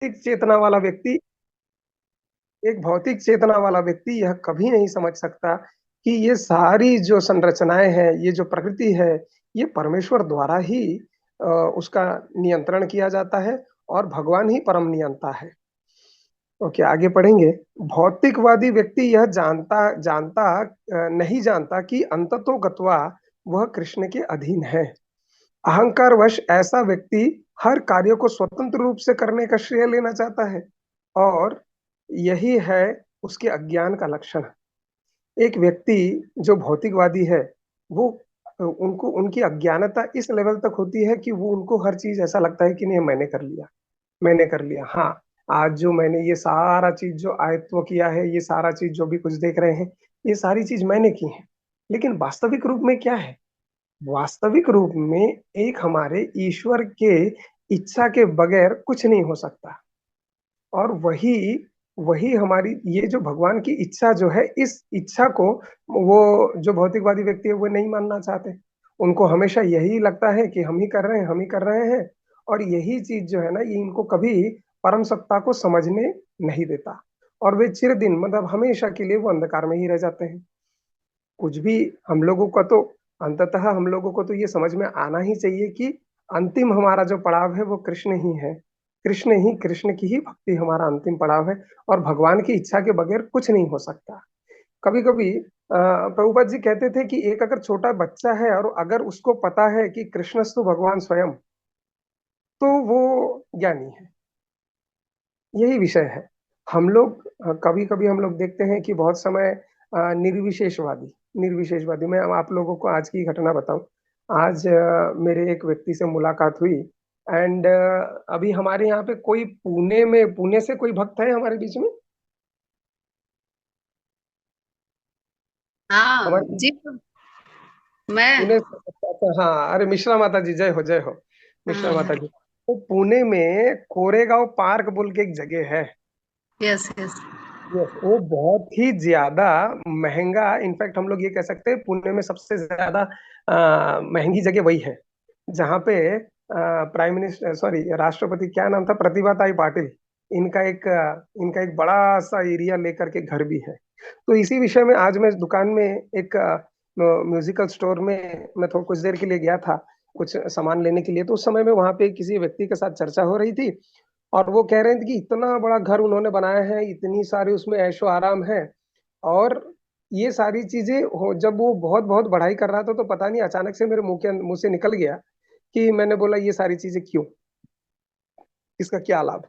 चेतना वाला व्यक्ति एक भौतिक चेतना वाला व्यक्ति यह कभी नहीं समझ सकता कि ये सारी जो संरचनाएं हैं, ये जो प्रकृति है, ये परमेश्वर द्वारा ही उसका नियंत्रण किया जाता है और भगवान ही परम नियंता है। ओके, आगे पढ़ेंगे। भौतिकवादी व्यक्ति यह जानता जानता नहीं जानता कि अंततो गत्वा वह कृष्ण के अधीन है। अहंकारवश ऐसा व्यक्ति हर कार्य को स्वतंत्र रूप से करने का श्रेय लेना चाहता है और यही है उसके अज्ञान का लक्षण। एक व्यक्ति जो भौतिकवादी है, वो उनको उनकी अज्ञानता इस लेवल तक होती है कि वो उनको हर चीज ऐसा लगता है कि नहीं, मैंने कर लिया, मैंने कर लिया। हाँ, आज जो मैंने ये सारा चीज जो आयत्व किया है, ये सारा चीज जो भी कुछ देख रहे हैं, ये सारी चीज मैंने की है। लेकिन वास्तविक रूप में क्या है? वास्तविक रूप में एक हमारे ईश्वर के इच्छा के बगैर कुछ नहीं हो सकता। और वही वही हमारी ये जो भगवान की इच्छा जो है, इस इच्छा को वो जो भौतिकवादी व्यक्ति है वो नहीं मानना चाहते। उनको हमेशा यही लगता है कि हम ही कर रहे हैं, हम ही कर रहे हैं। और यही चीज जो है ना, ये इनको कभी परम सत्ता को समझने नहीं देता। और वे चिर दिन मतलब हमेशा के लिए वो अंधकार में ही रह जाते हैं। कुछ भी हम लोगों का तो अंततः हम लोगों को तो ये समझ में आना ही चाहिए कि अंतिम हमारा जो पड़ाव है वो कृष्ण ही है। कृष्ण की ही भक्ति हमारा अंतिम पड़ाव है। और भगवान की इच्छा के बगैर कुछ नहीं हो सकता। कभी कभी प्रभुपाद जी कहते थे कि एक अगर छोटा बच्चा है और अगर उसको पता है कि कृष्णस्तु भगवान स्वयं, तो वो ज्ञानी है। यही विषय है। हम लोग कभी कभी हम लोग देखते हैं कि बहुत समय निर्विशेषवादी निर्विशेषवादी मैं अब आप लोगों को आज की घटना बताऊं। आज मेरे एक व्यक्ति से मुलाकात हुई। एंड अभी हमारे यहाँ पे कोई पुणे से कोई भक्त है हमारे बीच में? हाँ हमारे जी। मैं। पुणे से? अच्छा, हाँ, अरे मिश्रा माता जी, जय हो जय हो। मिश्रा माता हाँ। जी, तो पुणे में कोरेगांव पार्क बोल के एक जगह है। Yes yes. यस, वो बहुत ही ज्यादा महंगा। इनफैक्ट हम लोग ये कह सकते हैं पुणे में सबसे ज्यादा महंगी जगह वही है, जहाँ पे प्राइम मिनिस्टर, सॉरी, राष्ट्रपति क्या नाम था, प्रतिभा ताई पाटिल, इनका एक बड़ा सा एरिया लेकर के घर भी है। तो इसी विषय में आज मैं दुकान में एक म्यूजिकल स्टोर में मैं थोड़ा कुछ देर के लिए गया था, कुछ सामान लेने के लिए। तो उस समय में वहां पे किसी व्यक्ति के साथ चर्चा हो रही थी। और वो कह रहे थे कि इतना बड़ा घर उन्होंने बनाया है, इतनी सारी उसमें ऐशो आराम है। और ये सारी चीजें हो, जब वो बहुत बहुत बढ़ाई कर रहा था तो पता नहीं अचानक से मेरे मुंह से निकल गया कि मैंने बोला ये सारी चीजें क्यों, इसका क्या लाभ?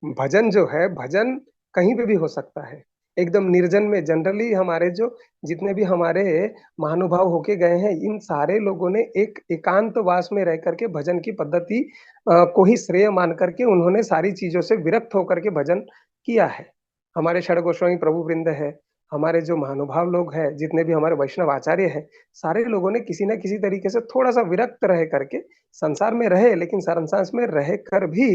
भजन जो है, भजन कहीं पे भी हो सकता है। एकदम निर्जन में जनरली हमारे जो जितने भी हमारे महानुभाव होके गए हैं, इन सारे लोगों ने एक एकांतवास में रह करके भजन की पद्धति को ही श्रेय मान करके उन्होंने सारी चीजों से विरक्त होकर के भजन किया है। हमारे षड गोस्वामी प्रभु वृंद है, हमारे जो महानुभाव लोग हैं, जितने भी हमारे वैष्णव आचार्य हैं, सारे लोगों ने किसी ना किसी तरीके से थोड़ा सा विरक्त रह करके संसार में रहे, लेकिन संसार में रह कर भी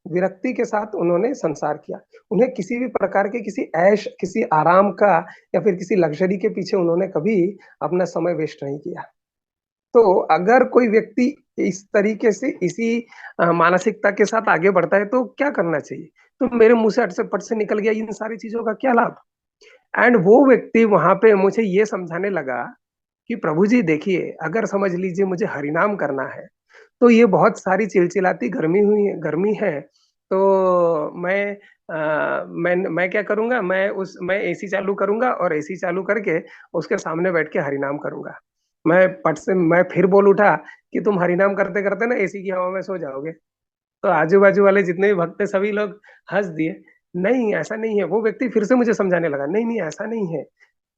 विरक्ति के साथ उन्होंने संसार किया। उन्हें किसी भी प्रकार के किसी ऐश, किसी आराम का या फिर किसी लग्जरी के पीछे उन्होंने कभी अपना समय वेस्ट नहीं किया। तो अगर कोई व्यक्ति इस तरीके से इसी मानसिकता के साथ आगे बढ़ता है तो क्या करना चाहिए? तो मेरे मुंह से अट से पट से निकल गया, इन सारी चीजों का क्या लाभ? एंड वो व्यक्ति वहां पे मुझे ये समझाने लगा कि प्रभु जी देखिए, अगर समझ लीजिए मुझे हरिनाम करना है, तो ये बहुत सारी चिलचिलाती गर्मी है। तो मैं क्या करूंगा, मैं एसी चालू करूंगा और एसी चालू करके उसके सामने बैठ के हरिनाम करूंगा। मैं फिर बोल उठा कि तुम हरिनाम करते करते ना एसी की हवा में सो जाओगे। तो आजू बाजू वाले जितने भी भक्त थे सभी लोग हंस दिए। नहीं, ऐसा नहीं है। वो व्यक्ति फिर से मुझे समझाने लगा, नहीं नहीं, ऐसा नहीं है,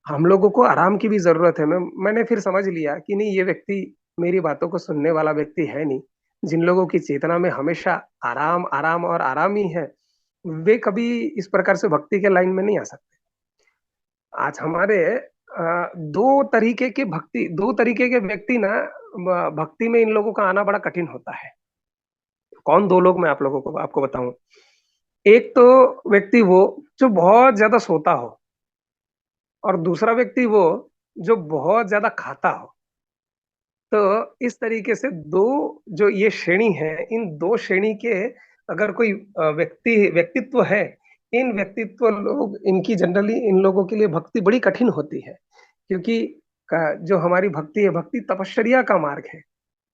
हम लोगों को आराम की भी जरूरत है। मैंने फिर समझ लिया कि नहीं, ये व्यक्ति मेरी बातों को सुनने वाला व्यक्ति है नहीं। जिन लोगों की चेतना में हमेशा आराम आराम और आराम ही है, वे कभी इस प्रकार से भक्ति के लाइन में नहीं आ सकते। आज हमारे दो तरीके के व्यक्ति ना, भक्ति में इन लोगों का आना बड़ा कठिन होता है। कौन दो लोग? मैं आप लोगों को आपको बताऊं। एक तो व्यक्ति वो जो बहुत ज्यादा सोता हो, और दूसरा व्यक्ति वो जो बहुत ज्यादा खाता हो। तो इस तरीके से दो जो ये श्रेणी है, इन दो श्रेणी के अगर कोई व्यक्तित्व है, इन व्यक्तित्व लोग इनकी जनरली इन लोगों के लिए भक्ति बड़ी कठिन होती है, क्योंकि जो हमारी भक्ति है, भक्ति तपश्चर्या का मार्ग है,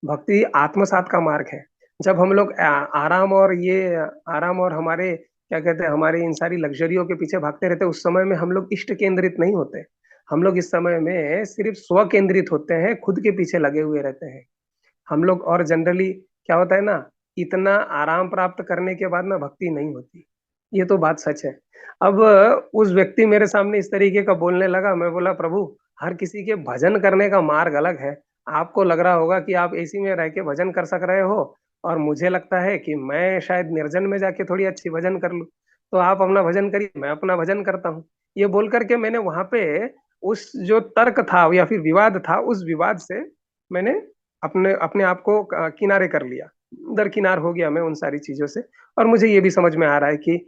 भक्ति आत्मसात का मार्ग है। जब हम लोग आराम और हमारे क्या कहते हैं, हमारे इन सारी लग्जरियों के पीछे भागते रहते हैं, उस समय में हम लोग इष्ट केंद्रित नहीं होते। हम लोग इस समय में सिर्फ स्व केंद्रित होते हैं, खुद के पीछे लगे हुए रहते हैं हम लोग। और जनरली क्या होता है ना, इतना आराम प्राप्त करने के बाद ना भक्ति नहीं होती। ये तो बात सच है। अब उस व्यक्ति मेरे सामने इस तरीके का बोलने लगा, मैं बोला प्रभु, हर किसी के भजन करने का मार्ग अलग है। आपको लग रहा होगा कि आप एसी में रह के भजन कर सक रहे हो, और मुझे लगता है कि मैं शायद निर्जन में जाके थोड़ी अच्छी भजन कर लूं। तो आप अपना भजन करिए, मैं अपना भजन करता हूँ। ये बोल करके मैंने वहां पे उस जो तर्क था या फिर विवाद था, उस विवाद से मैंने अपने अपने आप को किनारे कर लिया, दरकिनार हो गया मैं उन सारी चीजों से। और मुझे ये भी समझ में आ रहा है कि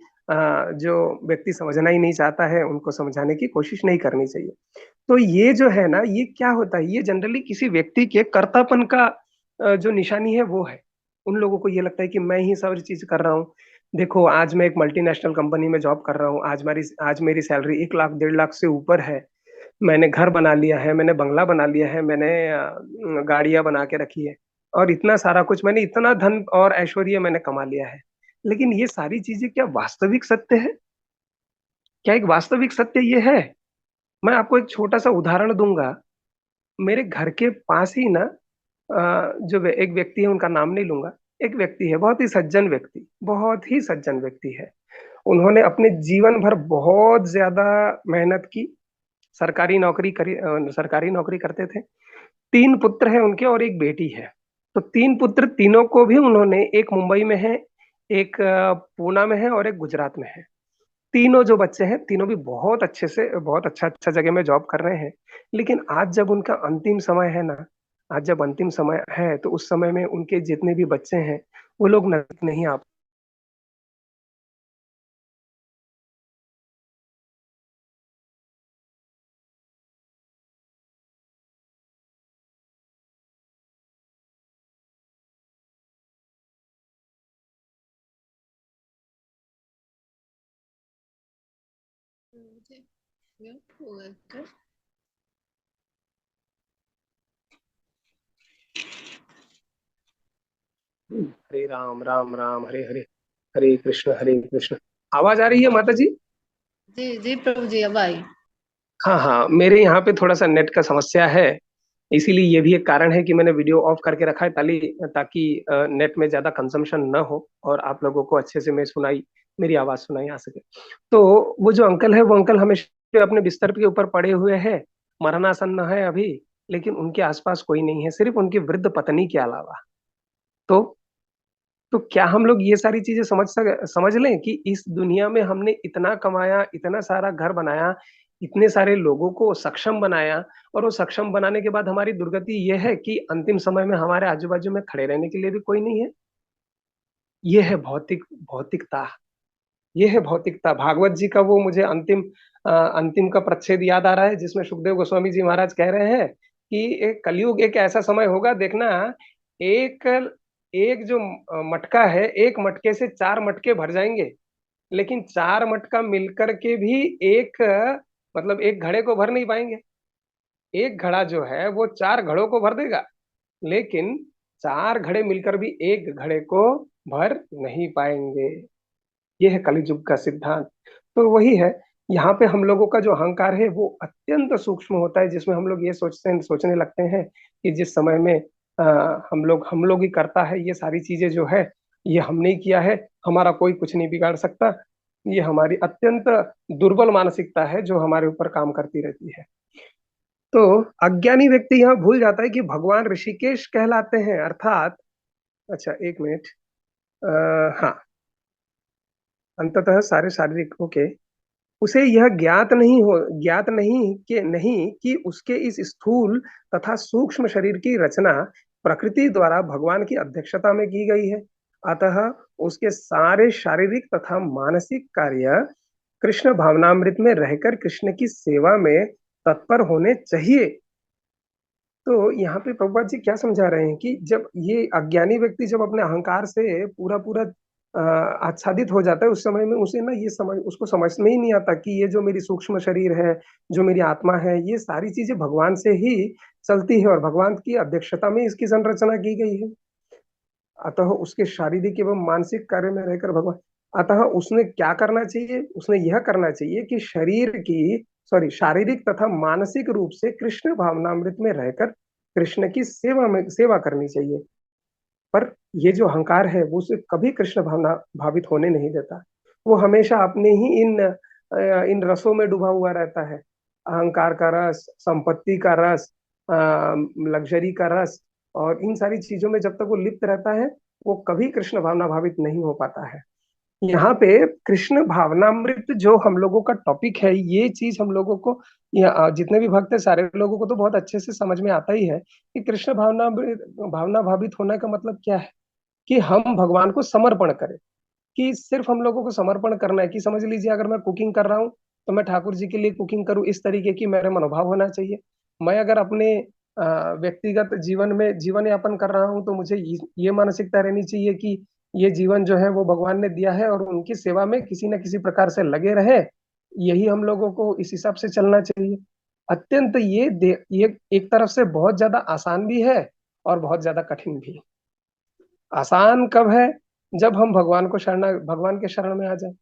जो व्यक्ति समझना ही नहीं चाहता है, उनको समझाने की कोशिश नहीं करनी चाहिए। तो ये जो है ना, ये क्या होता है, ये जनरली किसी व्यक्ति के कर्तापन का जो निशानी है वो है। उन लोगों को ये लगता है कि मैं ही सब चीज कर रहा हूँ। देखो, आज मैं एक मल्टीनेशनल कंपनी में जॉब कर रहा हूँ, आज मेरी सैलरी 1 लाख 1.5 लाख से ऊपर है। मैंने घर बना लिया है, मैंने बंगला बना लिया है, मैंने गाड़ियां बना के रखी है, और इतना सारा कुछ, मैंने इतना धन और ऐश्वर्य मैंने कमा लिया है। लेकिन ये सारी चीजें क्या वास्तविक सत्य है? क्या एक वास्तविक सत्य ये है? मैं आपको एक छोटा सा उदाहरण दूंगा। मेरे घर के पास ही ना, एक व्यक्ति है, उनका नाम नहीं लूंगा। एक व्यक्ति है, बहुत ही सज्जन व्यक्ति, बहुत ही सज्जन व्यक्ति है। उन्होंने अपने जीवन भर बहुत ज्यादा मेहनत की, सरकारी नौकरी करते थे। 3 पुत्र हैं उनके और एक बेटी है। तो 3 पुत्र, तीनों को भी उन्होंने, एक मुंबई में है, एक पूना में है, और एक गुजरात में है। तीनों जो बच्चे हैं, तीनों भी बहुत अच्छे से, बहुत अच्छा अच्छा जगह में जॉब कर रहे हैं। लेकिन आज जब उनका अंतिम समय है ना, आज जब अंतिम समय है, तो उस समय में उनके जितने भी बच्चे हैं, वो लोग नजदीक नहीं आ। मुझे म्यूट हो गया क्या? हरे राम राम राम हरे हरे, हरे कृष्ण हरे कृष्ण। आवाज आ रही है माता जी? जी जी प्रभु जी, अब आई। हाँ हाँ, मेरे यहाँ पे थोड़ा सा नेट का समस्या है, इसीलिए ये भी एक कारण है कि मैंने वीडियो ऑफ करके रखा है, ताकि नेट में ज्यादा कंजम्पशन न हो, और आप लोगों को अच्छे से मेरी आवाज सुनाई आ सके। तो वो जो अंकल है, वो अंकल हमेशा अपने बिस्तर के ऊपर पड़े हुए हैं, मरणासन्न है अभी। लेकिन उनके आसपास कोई नहीं है, सिर्फ उनकी वृद्ध पत्नी के अलावा। तो तो क्या हम लोग ये सारी चीजें समझ लें कि इस दुनिया में हमने इतना कमाया, इतना सारा घर बनाया, इतने सारे लोगों को सक्षम बनाया, और वो सक्षम बनाने के बाद हमारी दुर्गति ये है कि अंतिम समय में हमारे आजू बाजू में खड़े रहने के लिए भी कोई नहीं है। ये है भौतिकता। ये है भौतिकता। भागवत जी का वो मुझे अंतिम का प्रच्छेद याद आ रहा है, जिसमें सुखदेव गोस्वामी जी महाराज कह रहे हैं कि एक कलयुग, एक ऐसा समय होगा, देखना, एक एक जो मटका है, एक मटके से 4 मटके भर जाएंगे, लेकिन 4 मटका मिलकर के भी एक मतलब एक घड़े को भर नहीं पाएंगे। एक घड़ा जो है वो 4 घड़ों को भर देगा, लेकिन 4 घड़े मिलकर भी एक घड़े को भर नहीं पाएंगे। ये है कलियुग का सिद्धांत। तो वही है, यहाँ पे हम लोगों का जो अहंकार है वो अत्यंत सूक्ष्म होता है, जिसमें हम लोग ये सोचने लगते हैं कि जिस समय में हम लोग ही करता है ये सारी चीजें जो है, ये हमने ही किया है, हमारा कोई कुछ नहीं बिगाड़ सकता। ये हमारी अत्यंत दुर्बल मानसिकता है जो हमारे ऊपर काम करती रहती है। तो अज्ञानी व्यक्ति यहाँ भूल जाता है कि भगवान ऋषिकेश कहलाते हैं, अर्थात, अच्छा एक मिनट, हाँ, अंततः सारे शारीरिक, ओके, उसे यह ज्ञात नहीं कि उसके इस स्थूल तथा सूक्ष्म शरीर की रचना प्रकृति द्वारा भगवान की अध्यक्षता में की गई है। अतः उसके सारे शारीरिक तथा मानसिक कार्य कृष्ण भावनामृत में रहकर कृष्ण की सेवा में तत्पर होने चाहिए। तो यहाँ पे प्रभुपाद जी क्या समझा रहे हैं कि जब ये अज्ञानी व्यक्ति जब अपने अहंकार से पूरा पूरा आच्छादित हो जाता है, उस समय में उसे ना ये समझ उसको समझ में ही नहीं आता कि ये जो मेरी सूक्ष्म शरीर है, जो मेरी आत्मा है, ये सारी चीजें भगवान से ही चलती है और भगवान की अध्यक्षता में इसकी संरचना की गई है। अतः उसके शारीरिक एवं मानसिक कार्य में रहकर भगवान, अतः उसने क्या करना चाहिए, उसने यह करना चाहिए कि शरीर की सॉरी शारीरिक तथा मानसिक रूप से कृष्ण भावनामृत में रहकर कृष्ण की सेवा करनी चाहिए। पर ये जो अहंकार है वो उसे कभी कृष्ण भावना भावित होने नहीं देता। वो हमेशा अपने ही इन रसों में डूबा हुआ रहता है। अहंकार का रस, संपत्ति का रस, लग्जरी का रस, और इन सारी चीजों में जब तक वो लिप्त रहता है वो कभी कृष्ण भावना भावित नहीं हो पाता है। यहाँ पे कृष्ण भावनामृत जो हम लोगों का टॉपिक है, ये चीज हम लोगों को जितने भी भक्त है सारे लोगों को तो बहुत अच्छे से समझ में आता ही है कि कृष्ण भावना भावित होने का मतलब क्या है। कि हम भगवान को समर्पण करें, कि सिर्फ हम लोगों को समर्पण करना है। कि समझ लीजिए अगर मैं कुकिंग कर रहा हूँ तो मैं ठाकुर जी के लिए कुकिंग करूँ, इस तरीके की मेरे मनोभाव होना चाहिए। मैं अगर अपने व्यक्तिगत जीवन में जीवन यापन कर रहा हूँ तो मुझे ये मानसिकता रहनी चाहिए कि ये जीवन जो है वो भगवान ने दिया है और उनकी सेवा में किसी न किसी प्रकार से लगे रहे। यही हम लोगों को इस हिसाब से चलना चाहिए। अत्यंत ये एक तरफ से बहुत ज्यादा आसान भी है और बहुत ज्यादा कठिन भी। आसान कब है, जब हम भगवान के शरण में आ जाए।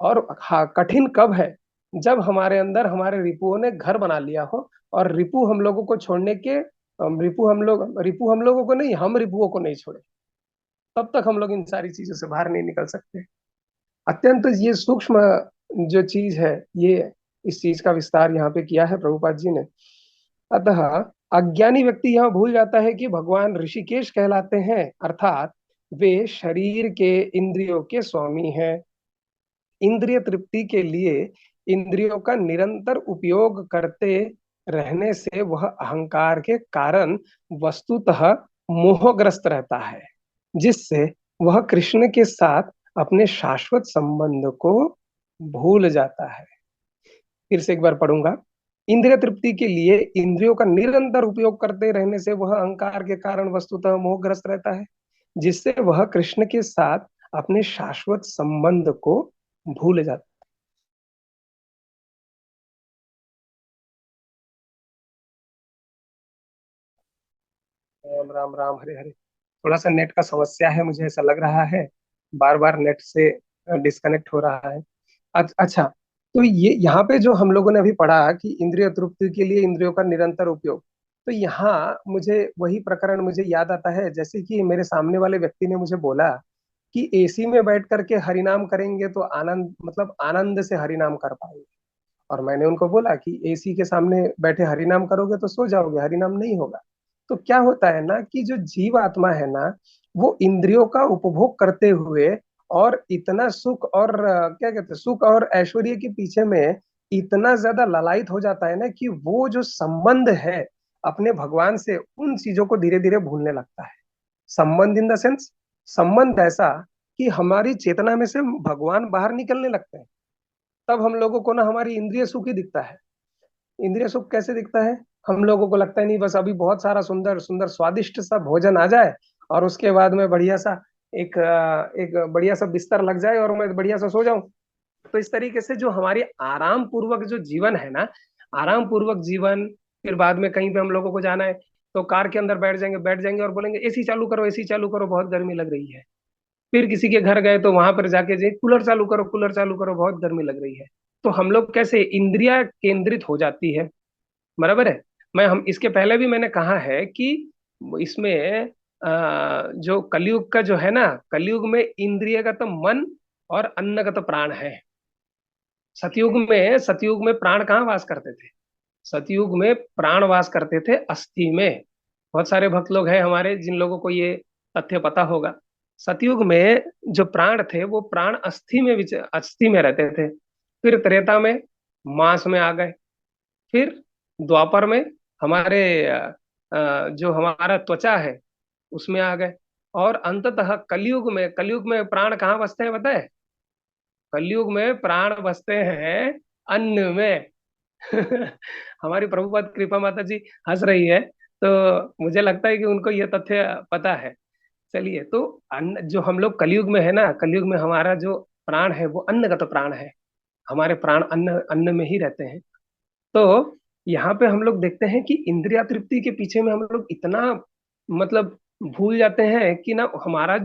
और हाँ, कठिन कब है, जब हमारे अंदर हमारे रिपुओं ने घर बना लिया हो और रिपु हम लोगों को छोड़ने के रिपु हम लोगों को नहीं, हम रिपुओं को नहीं छोड़े, तब तक हम लोग इन सारी चीजों से बाहर नहीं निकल सकते। अत्यंत ये सूक्ष्म जो चीज है, ये इस चीज का विस्तार यहाँ पे किया है प्रभुपाद जी ने। अतः अज्ञानी व्यक्ति यह भूल जाता है कि भगवान ऋषिकेश कहलाते हैं, अर्थात वे शरीर के इंद्रियों के स्वामी हैं। इंद्रिय तृप्ति के लिए इंद्रियों का निरंतर उपयोग करते रहने से वह अहंकार के कारण वस्तुतः मोहग्रस्त रहता है, जिससे वह कृष्ण के साथ अपने शाश्वत संबंध को भूल जाता है। फिर से एक बार पढ़ूंगा। इंद्रिय तृप्ति के लिए इंद्रियों का निरंतर उपयोग करते रहने से वह अहंकार के कारण वस्तुतः मोहग्रस्त रहता है, जिससे वह कृष्ण के साथ अपने शाश्वत संबंध को भूल जाता है। राम राम राम, हरे हरे। थोड़ा सा नेट का समस्या है, मुझे ऐसा लग रहा है, बार बार नेट से डिस्कनेक्ट हो रहा है। अच्छा, तो ये यहाँ पे जो हम लोगों ने अभी पढ़ा कि इंद्रिय तृप्ति के लिए इंद्रियों का निरंतर उपयोग, तो यहाँ मुझे वही प्रकरण मुझे याद आता है, जैसे कि मेरे सामने वाले व्यक्ति ने मुझे बोला कि एसी में बैठ करके हरिनाम करेंगे तो आनंद, मतलब आनंद से हरिनाम कर पाएंगे। और मैंने उनको बोला कि एसी के सामने बैठे हरिनाम करोगे तो सो जाओगे, हरिनाम नहीं होगा। तो क्या होता है ना कि जो जीव आत्मा है ना, वो इंद्रियों का उपभोग करते हुए और इतना सुख और क्या कहते हैं, सुख और ऐश्वर्य के पीछे में इतना ज्यादा ललायत हो जाता है ना कि वो जो संबंध है अपने भगवान से, उन चीजों को धीरे धीरे भूलने लगता है। संबंध इन द सेंस, संबंध ऐसा कि हमारी चेतना में से भगवान बाहर निकलने लगते हैं। तब हम लोगों को ना हमारी इंद्रिय सुख ही दिखता है। इंद्रिय सुख कैसे दिखता है, हम लोगों को लगता है नहीं बस अभी बहुत सारा सुंदर सुंदर स्वादिष्ट सा भोजन आ जाए और उसके बाद में बढ़िया सा एक बढ़िया सा बिस्तर लग जाए और मैं बढ़िया सा सो जाऊं। तो इस तरीके से जो हमारी आराम पूर्वक जो जीवन है ना, आराम पूर्वक जीवन, फिर बाद में कहीं पे हम लोगों को जाना है तो कार के अंदर बैठ जाएंगे और बोलेंगे एसी चालू करो, एसी चालू करो, बहुत गर्मी लग रही है। फिर किसी के घर गए तो वहां पर जाके जे कूलर चालू करो, कूलर चालू करो, बहुत गर्मी लग रही है। तो हम लोग कैसे इंद्रिया केंद्रित हो जाती है, बराबर है। मैं हम इसके पहले भी मैंने कहा है कि इसमें जो कलयुग का जो है ना, कलयुग में इंद्रिय का तो मन और अन्न का तो प्राण है। सतयुग में प्राण कहाँ वास करते थे, सतयुग में प्राण वास करते थे अस्थि में। बहुत सारे भक्त लोग हैं हमारे जिन लोगों को ये तथ्य पता होगा। सतयुग में जो प्राण थे वो प्राण अस्थि में रहते थे। फिर त्रेता में मांस में आ गए। फिर द्वापर में हमारे जो हमारा त्वचा है उसमें आ गए। और अंततः कलयुग में प्राण कहाँ बसते हैं बताए, कलयुग में प्राण बसते हैं अन्न में। हमारी प्रभुपाद कृपा माता जी हंस रही है, तो मुझे लगता है कि उनको यह तथ्य पता है। चलिए, तो अन्न जो हम लोग कलयुग में है ना, कलयुग में हमारा जो प्राण है वो अन्नगत प्राण है। हमारे प्राण अन्न अन्न में ही रहते हैं। तो यहाँ पे हम लोग देखते हैं कि इंद्रिया तृप्ति के पीछे में हम लोग इतना मतलब भूल जाते हैं कि ना हमारा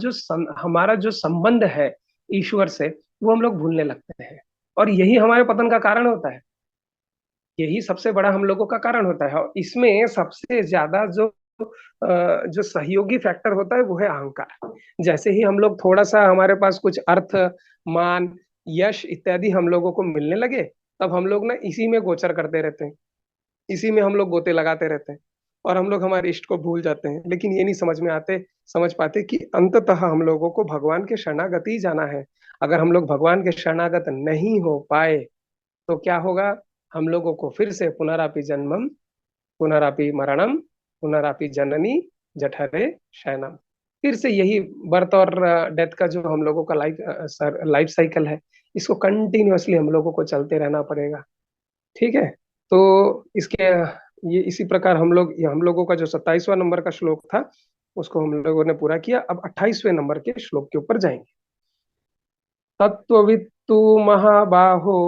जो संबंध है ईश्वर से, वो हम लोग भूलने लगते हैं। और यही हमारे पतन का कारण होता है। यही सबसे बड़ा हम लोगों का कारण होता है। और इसमें सबसे ज्यादा जो सहयोगी फैक्टर होता है वो है अहंकार। जैसे ही हम लोग थोड़ा सा हमारे पास कुछ अर्थ, मान, यश इत्यादि हम लोगों को मिलने लगे, तब हम लोग ना इसी में गोचर करते रहते हैं। इसी में हम लोग गोते लगाते रहते हैं। और हम लोग हमारे इष्ट को भूल जाते हैं। लेकिन ये नहीं समझ पाते कि अंततः हम लोगों को भगवान के शरणागति ही जाना है। अगर हम लोग भगवान के शरणागत नहीं हो पाए तो क्या होगा? हम लोगों को फिर से पुनरापि जन्मम, पुनरापि मरणम, पुनरापि जननी जठरे शयनम, फिर से यही बर्थ और डेथ का जो हम लोगों का लाइफ साइकिल है, इसको कंटिन्यूअसली हम लोगों को चलते रहना पड़ेगा। ठीक है। तो इसके ये इसी प्रकार हम लोगों का जो 27वां नंबर का श्लोक था उसको हम लोगों ने पूरा किया। अब 28वें नंबर के श्लोक के ऊपर जाएंगे। तत्ववित्तु महाबाहो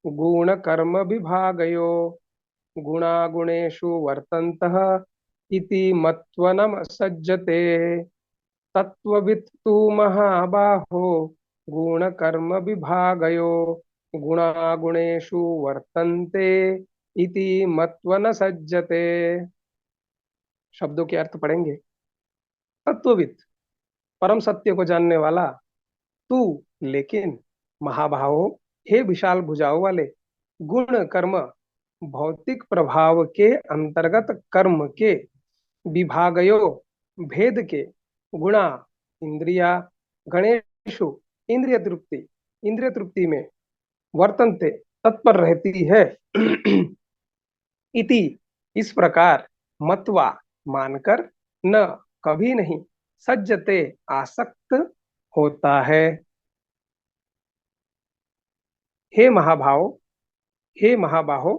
गुण कर्म विभागयो गुणागुणेषु वर्तन्तः इति मत्वा न सज्जते। तत्ववित्तु महाबाहो गुण कर्म विभागयो गुणागुणेषु वर्तन्ते इति मत्वा न सज्जते। शब्दों के अर्थ पढ़ेंगे। तत्वविद, परम सत्य को जानने वाला, तू, लेकिन, महाभावो, हे विशाल भुजाओं वाले, गुण कर्म, भौतिक प्रभाव के अंतर्गत कर्म के, विभागयो, भेद के, गुणा, इंद्रिया, गणेशु, इंद्रिय तृप्ति में, वर्तनते, तत्पर रहती है। इति, इस प्रकार, मत्वा, मानकर, न, कभी नहीं, सज्जते, आसक्त होता है। हे महाभाव, हे महाबाहो,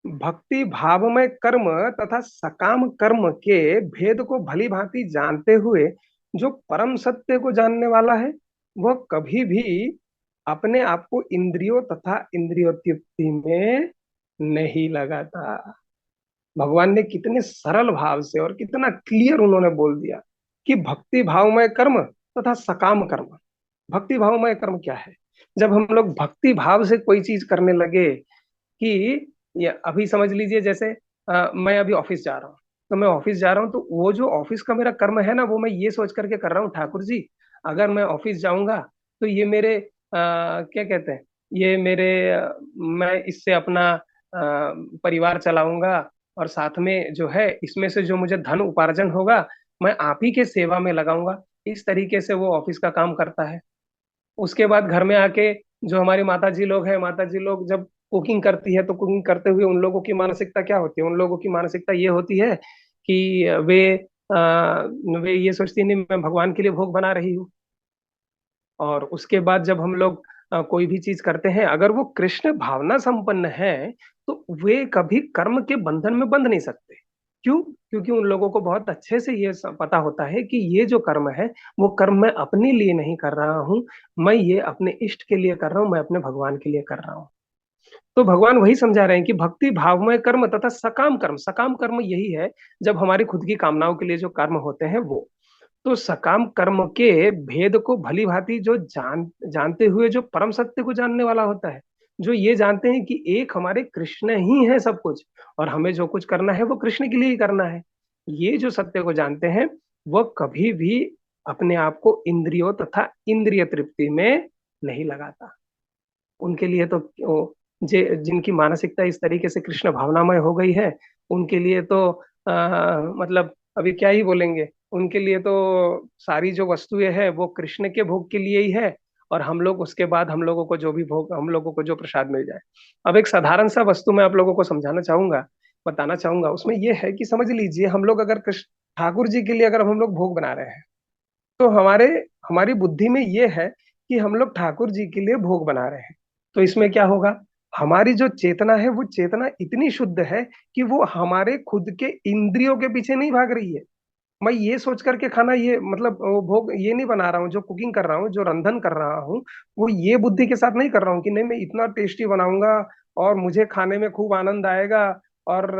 भक्ति भावमय कर्म तथा सकाम कर्म के भेद को भली भांति जानते हुए जो परम सत्य को जानने वाला है, वह कभी भी अपने आप को इंद्रियों तथा इंद्रियोत्पत्ति में नहीं लगाता। भगवान ने कितने सरल भाव से और कितना क्लियर उन्होंने बोल दिया कि भक्ति भावमय कर्म तथा सकाम कर्म। भक्ति भावमय कर्म क्या है? जब हम लोग भक्ति भाव से कोई चीज करने लगे, कि ये अभी समझ लीजिए, जैसे मैं अभी ऑफिस जा रहा हूँ, तो मैं ऑफिस जा रहा हूँ, तो वो जो ऑफिस का मेरा कर्म है ना, वो मैं ये सोच करके कर रहा हूँ, ठाकुर जी अगर मैं ऑफिस जाऊंगा तो ये मेरे क्या कहते हैं, ये मेरे मैं इससे अपना परिवार चलाऊंगा, और साथ में जो है इसमें से जो मुझे धन उपार्जन होगा मैं आप ही के सेवा में लगाऊंगा। इस तरीके से वो ऑफिस का काम करता है। उसके बाद घर में आके जो हमारी माता जी लोग हैं, माता जी लोग जब कुकिंग करती है, तो कुकिंग करते हुए उन लोगों की मानसिकता क्या होती है? उन लोगों की मानसिकता ये होती है कि वे ये सोचती नहीं मैं भगवान के लिए भोग बना रही हूँ। और उसके बाद जब हम लोग कोई भी चीज करते हैं, अगर वो कृष्ण भावना संपन्न है, तो वे कभी कर्म के बंधन में बंध नहीं सकते। क्यों? क्योंकि उन लोगों को बहुत अच्छे से ये पता होता है कि ये जो कर्म है, वो कर्म मैं अपने लिए नहीं कर रहा हूँ, मैं ये अपने इष्ट के लिए कर रहा हूँ, मैं अपने भगवान के लिए कर रहा हूँ। तो भगवान वही समझा रहे हैं कि भक्ति भावमय कर्म तथा सकाम कर्म यही है, जब हमारी खुद की कामनाओं के लिए जो कर्म होते हैं वो। तो सकाम कर्म के भेद को भली भांति जो जानते हुए जो परम सत्य को जानने वाला होता है, जो ये जानते हैं कि एक हमारे कृष्ण ही है सब कुछ, और हमें जो कुछ करना है वो कृष्ण के लिए ही करना है, ये जो सत्य को जानते हैं, वह कभी भी अपने आप को इंद्रियों तथा इंद्रिय तृप्ति में नहीं लगाता। उनके लिए तो जिनकी मानसिकता इस तरीके से कृष्ण भावनामय हो गई है, उनके लिए तो मतलब अभी क्या ही बोलेंगे। उनके लिए तो सारी जो वस्तुएं हैं वो कृष्ण के भोग के लिए ही है, और हम लोग उसके बाद हम लोगों को जो भी भोग, हम लोगों को जो प्रसाद मिल जाए। अब एक साधारण सा वस्तु मैं आप लोगों को समझाना चाहूंगा, बताना चाहूंगा। उसमें यह है कि समझ लीजिए, हम लोग अगर कृष्ण ठाकुर जी के लिए अगर हम लोग भोग बना रहे हैं, तो हमारे हमारी बुद्धि में ये है कि हम लोग ठाकुर जी के लिए भोग बना रहे हैं। तो इसमें क्या होगा? हमारी जो चेतना है वो चेतना इतनी शुद्ध है कि वो हमारे खुद के इंद्रियों के पीछे नहीं भाग रही है। मैं ये सोच करके खाना, ये मतलब वो भोग ये नहीं बना रहा हूँ, जो कुकिंग कर रहा हूँ, जो रंधन कर रहा हूँ, वो ये बुद्धि के साथ नहीं कर रहा हूँ कि नहीं मैं इतना टेस्टी बनाऊंगा और मुझे खाने में खूब आनंद आएगा, और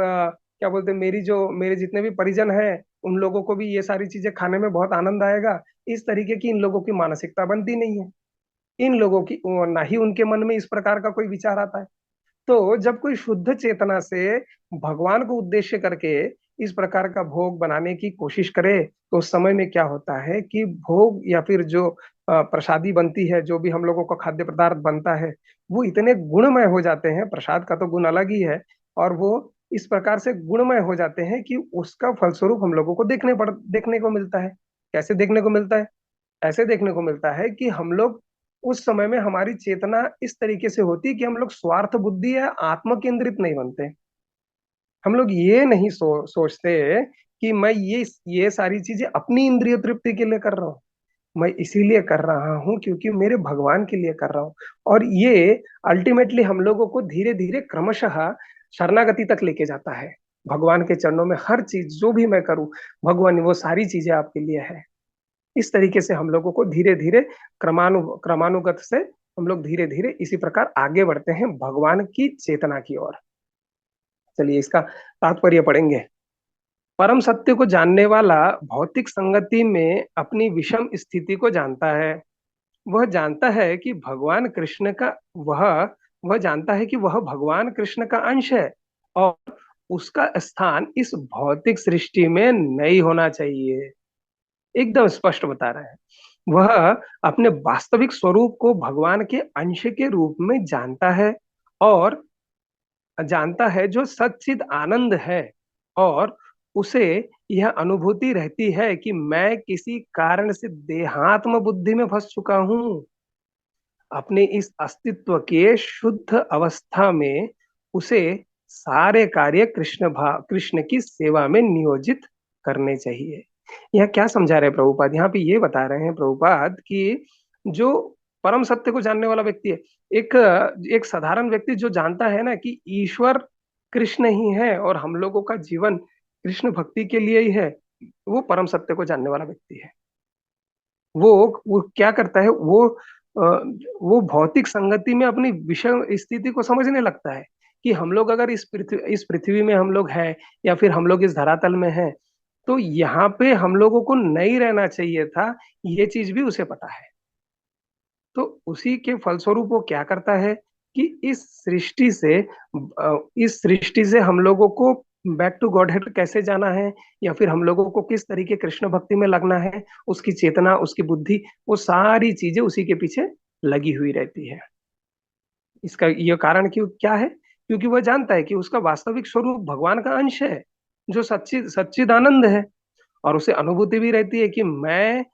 क्या बोलते हैं, मेरे जितने भी परिजन हैं उन लोगों को भी ये सारी चीजें खाने में बहुत आनंद आएगा। इस तरीके की इन लोगों की मानसिकता बनती नहीं है। इन लोगों की ना ही उनके मन में इस प्रकार का कोई विचार आता है। तो जब कोई शुद्ध चेतना से भगवान को उद्देश्य करके इस प्रकार का भोग बनाने की कोशिश करे, तो उस समय में क्या होता है कि भोग या फिर जो प्रसादी बनती है, जो भी हम लोगों का खाद्य पदार्थ बनता है, वो इतने गुणमय हो जाते हैं। प्रसाद का तो गुण अलग ही है, और वो इस प्रकार से गुणमय हो जाते हैं कि उसका फलस्वरूप हम लोगों को देखने को मिलता है। कैसे देखने को मिलता है? ऐसे देखने को मिलता है कि हम लोग उस समय में हमारी चेतना इस तरीके से होती है कि हम लोग स्वार्थ बुद्धि या आत्म केंद्रित नहीं बनते। हम लोग ये नहीं सोचते कि मैं ये सारी चीजें अपनी इंद्रिय तृप्ति के लिए कर रहा हूँ। मैं इसीलिए कर रहा हूँ क्योंकि मेरे भगवान के लिए कर रहा हूँ। और ये अल्टीमेटली हम लोगों को धीरे धीरे क्रमशः शरणागति तक लेके जाता है। भगवान के चरणों में हर चीज जो भी मैं करूँ, भगवान वो सारी चीजें आपके लिए है। इस तरीके से हम लोगों को धीरे धीरे क्रमानुगत से हम लोग धीरे धीरे इसी प्रकार आगे बढ़ते हैं भगवान की चेतना की ओर। चलिए इसका तात्पर्य पढ़ेंगे। परम सत्य को जानने वाला भौतिक संगति में अपनी विषम स्थिति को जानता है। वह जानता है कि भगवान कृष्ण का वह वह जानता है कि वह भगवान कृष्ण का अंश है, और उसका स्थान इस भौतिक सृष्टि में नहीं होना चाहिए। एकदम स्पष्ट बता रहे हैं। वह अपने वास्तविक स्वरूप को भगवान के अंश के रूप में जानता है, और जानता है जो सच्चिद आनंद है, और उसे यह अनुभूति रहती है कि मैं किसी कारण से देहात्म बुद्धि में फंस चुका हूं। अपने इस अस्तित्व के शुद्ध अवस्था में उसे सारे कार्य कृष्ण की सेवा में नियोजित करने चाहिए। यह क्या समझा रहे हैं प्रभुपाद? यहाँ पे ये बता रहे हैं प्रभुपाद कि जो परम सत्य को जानने वाला व्यक्ति है, एक एक साधारण व्यक्ति जो जानता है ना कि ईश्वर कृष्ण ही है और हम लोगों का जीवन कृष्ण भक्ति के लिए ही है, वो परम सत्य को जानने वाला व्यक्ति है। वो क्या करता है, वो भौतिक संगति में अपनी विषम स्थिति को समझने लगता है कि हम लोग अगर इस पृथ्वी में हम लोग हैं, या फिर हम लोग इस धरातल में हैं, तो यहाँ पे हम लोगों को नहीं रहना चाहिए था। ये चीज भी उसे पता है। तो उसी के फलस्वरूप वो क्या करता है कि इस सृष्टि से हम लोगों को बैक टू गॉडहेड कैसे जाना है, या फिर हम लोगों को किस तरीके कृष्ण भक्ति में लगना है, उसकी चेतना, उसकी बुद्धि, वो सारी चीजें उसी के पीछे लगी हुई रहती है। इसका ये कारण क्यों क्या है? क्योंकि वह जानता है कि उसका वास्तविक स्वरूप भगवान का अंश है, जो सच्चिदानंद है। और उसे अनुभूति भी रहती है कि मैं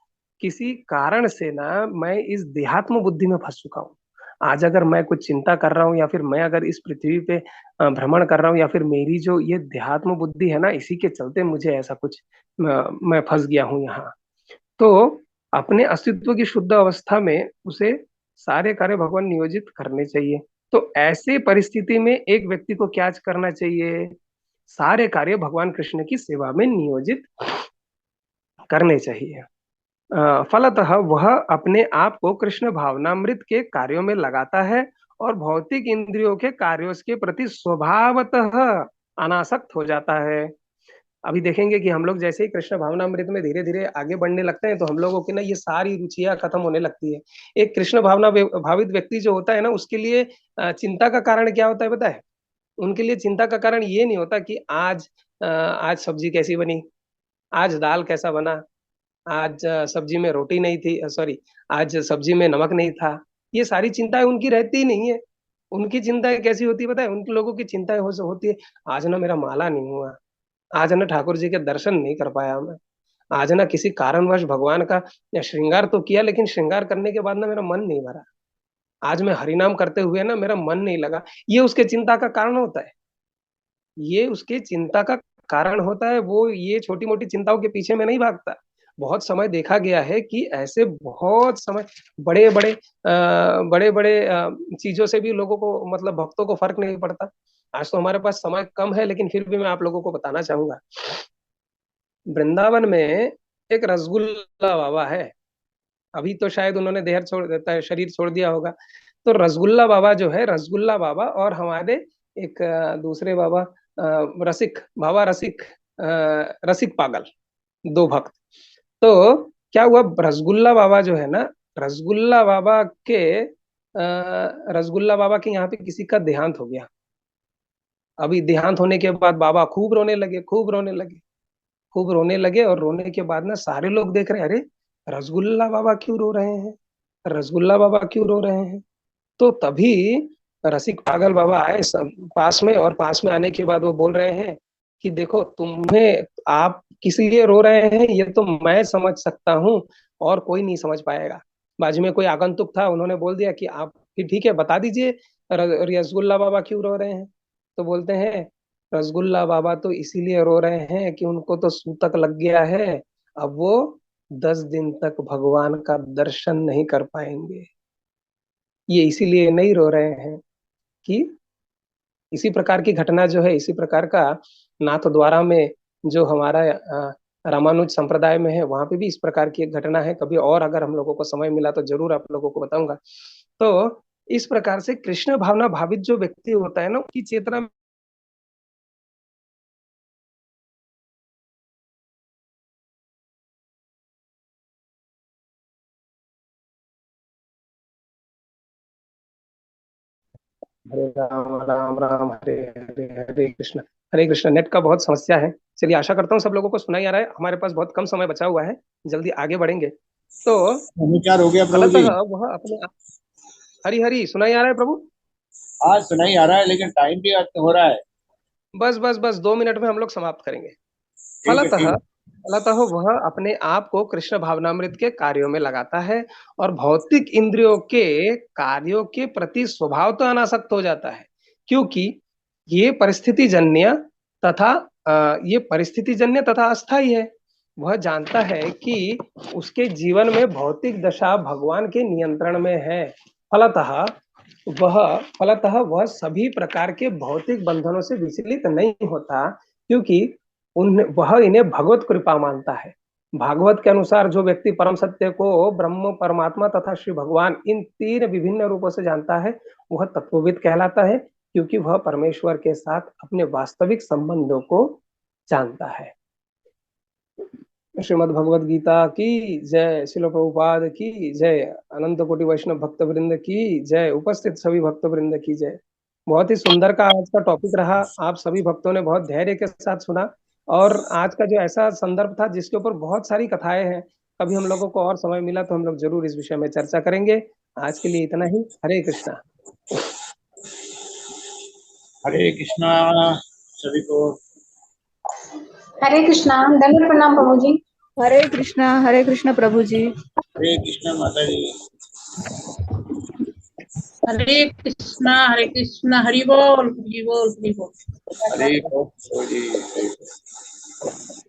किसी कारण से ना, मैं इस देहात्म बुद्धि में फंस चुका हूँ। आज अगर मैं कुछ चिंता कर रहा हूँ, या फिर मैं अगर इस पृथ्वी पे भ्रमण कर रहा हूँ, या फिर मेरी जो ये देहात्म बुद्धि है ना, इसी के चलते मुझे ऐसा कुछ मैं फंस गया हूँ यहाँ। तो अपने अस्तित्व की शुद्ध अवस्था में उसे सारे कार्य भगवान नियोजित करने चाहिए। तो ऐसे परिस्थिति में एक व्यक्ति को क्या करना चाहिए? सारे कार्य भगवान कृष्ण की सेवा में नियोजित करने चाहिए। फलतः वह अपने आप को कृष्ण भावनामृत के कार्यों में लगाता है, और भौतिक इंद्रियों के कार्यों के प्रति स्वभावतः अनासक्त हो जाता है। अभी देखेंगे कि हम लोग जैसे ही कृष्ण भावनामृत में धीरे धीरे आगे बढ़ने लगते हैं, तो हम लोगों की ना ये सारी रुचियां खत्म होने लगती है। एक कृष्ण भावना भावित व्यक्ति जो होता है ना, उसके लिए चिंता का कारण क्या होता है पता है? उनके लिए चिंता का कारण ये नहीं होता कि आज सब्जी कैसी बनी, आज दाल कैसा बना, आज सब्जी में रोटी नहीं थी, सॉरी, आज सब्जी में नमक नहीं था। ये सारी चिंताएं उनकी रहती ही नहीं है। उनकी चिंताएं कैसी होती है पता है? उन लोगों की चिंताएं होती है, आज ना मेरा माला नहीं हुआ, आज ना ठाकुर जी के दर्शन नहीं कर पाया मैं, आज ना किसी कारणवश भगवान का श्रृंगार तो किया, लेकिन श्रृंगार करने के बाद ना मेरा मन नहीं भरा, आज मैं हरिनाम करते हुए ना मेरा मन नहीं लगा। ये उसके चिंता का कारण होता है। ये उसके चिंता का कारण होता है। वो ये छोटी मोटी चिंताओं के पीछे में नहीं भागता। बहुत समय देखा गया है कि ऐसे बहुत समय बड़े बड़े चीजों से भी लोगों को, मतलब भक्तों को फर्क नहीं पड़ता। आज तो हमारे पास समय कम है, लेकिन फिर भी मैं आप लोगों को बताना चाहूंगा वृंदावन में एक रसगुल्ला बाबा है। अभी तो शायद उन्होंने देहर छोड़ देता है, शरीर छोड़ दिया होगा। तो रसगुल्ला बाबा जो है, रसगुल्ला बाबा और हमारे एक दूसरे बाबा, रसिक बाबा, रसिक, रसिक पागल, दो भक्त। तो क्या हुआ, रसगुल्ला बाबा जो है ना, रसगुल्ला बाबा के रसगुल्ला बाबा के यहाँ पे किसी का देहांत हो गया। अभी देहांत होने के बाद बाबा खूब रोने लगे, खूब रोने लगे, खूब रोने लगे। और रोने के बाद ना सारे लोग देख रहे हैं, अरे रसगुल्ला बाबा क्यों रो रहे हैं, रसगुल्ला बाबा क्यों रो रहे हैं। तो तभी रसिक पागल बाबा आए सब पास में, और पास में आने के बाद वो बोल रहे हैं कि देखो, तुम्हें, आप किस लिए रो रहे हैं ये तो मैं समझ सकता हूँ, और कोई नहीं समझ पाएगा। बाजू में कोई आगंतुक था, उन्होंने बोल दिया कि आप, कि ठीक है बता दीजिए रसगुल्ला बाबा क्यों रो रहे हैं। तो बोलते हैं, रसगुल्ला बाबा तो इसीलिए रो रहे हैं कि उनको तो सूतक लग गया है, अब वो 10 दिन तक भगवान का दर्शन नहीं कर पाएंगे। ये इसीलिए नहीं रो रहे हैं कि इसी प्रकार की घटना जो है, इसी प्रकार का नाथ द्वारा में जो हमारा रामानुज संप्रदाय में है, वहां पे भी इस प्रकार की एक घटना है। कभी और अगर हम लोगों को समय मिला तो जरूर आप लोगों को बताऊंगा। तो इस प्रकार से कृष्ण भावना भावित जो व्यक्ति होता है ना, उसकी चेतना। हरे राम राम राम हरे हरे, हरे कृष्ण हरे कृष्ण। नेट का बहुत समस्या है। चलिए, आशा करता हूँ सब लोगों को सुनाई आ रहा है। हमारे पास बहुत कम समय बचा हुआ है, जल्दी आगे बढ़ेंगे। तो समाचार हो गया प्रभु जी। फलतः वह अपने, हरी हरी सुनाई आ रहा है प्रभु। आज सुनाई आ रहा है, लेकिन टाइम भी हो रहा है। बस बस बस 2 मिनट में हम लोग समाप्त करेंगे। ठीक है, फलतः ठीक। फलतः वह अपने आप को कृष्ण भावनामृत के कार्यों में लगाता है, और भौतिक इंद्रियों के कार्यों के प्रति स्वभाव तो अनासक्त हो जाता है। क्योंकि ये परिस्थिति जन्य तथा ये परिस्थिति जन्य तथा अस्थाई है। वह जानता है कि उसके जीवन में भौतिक दशा भगवान के नियंत्रण में है। फलतः वह फलतः सभी प्रकार के भौतिक बंधनों से विचलित नहीं होता, क्योंकि वह इन्हें भगवत कृपा मानता है। भागवत के अनुसार जो व्यक्ति परम सत्य को ब्रह्म, परमात्मा तथा श्री भगवान, इन 3 विभिन्न रूपों से जानता है, वह तत्वविद कहलाता है, क्योंकि वह परमेश्वर के साथ अपने वास्तविक संबंधों को जानता है। श्रीमद् भगवद गीता की जय, शिल प्रभुपाद की जय, अनंत कोटि वैष्णव भक्त वृंद की जय, उपस्थित सभी भक्त वृंद की जय। बहुत ही सुंदर का आज का टॉपिक रहा। आप सभी भक्तों ने बहुत धैर्य के साथ सुना, और आज का जो ऐसा संदर्भ था जिसके ऊपर बहुत सारी कथाएं हैं, कभी हम लोगों को और समय मिला तो हम लोग जरूर इस विषय में चर्चा करेंगे। आज के लिए इतना ही। हरे कृष्णा। हरे कृष्णा सभी को। हरे कृष्णा, दंडवत प्रणाम प्रभु जी। हरे कृष्णा प्रभु जी। हरे कृष्णा माता जी। हरे कृष्णा हरि बोल हरि बोल हरि बोल। हरे बोल जी, हरे बोल।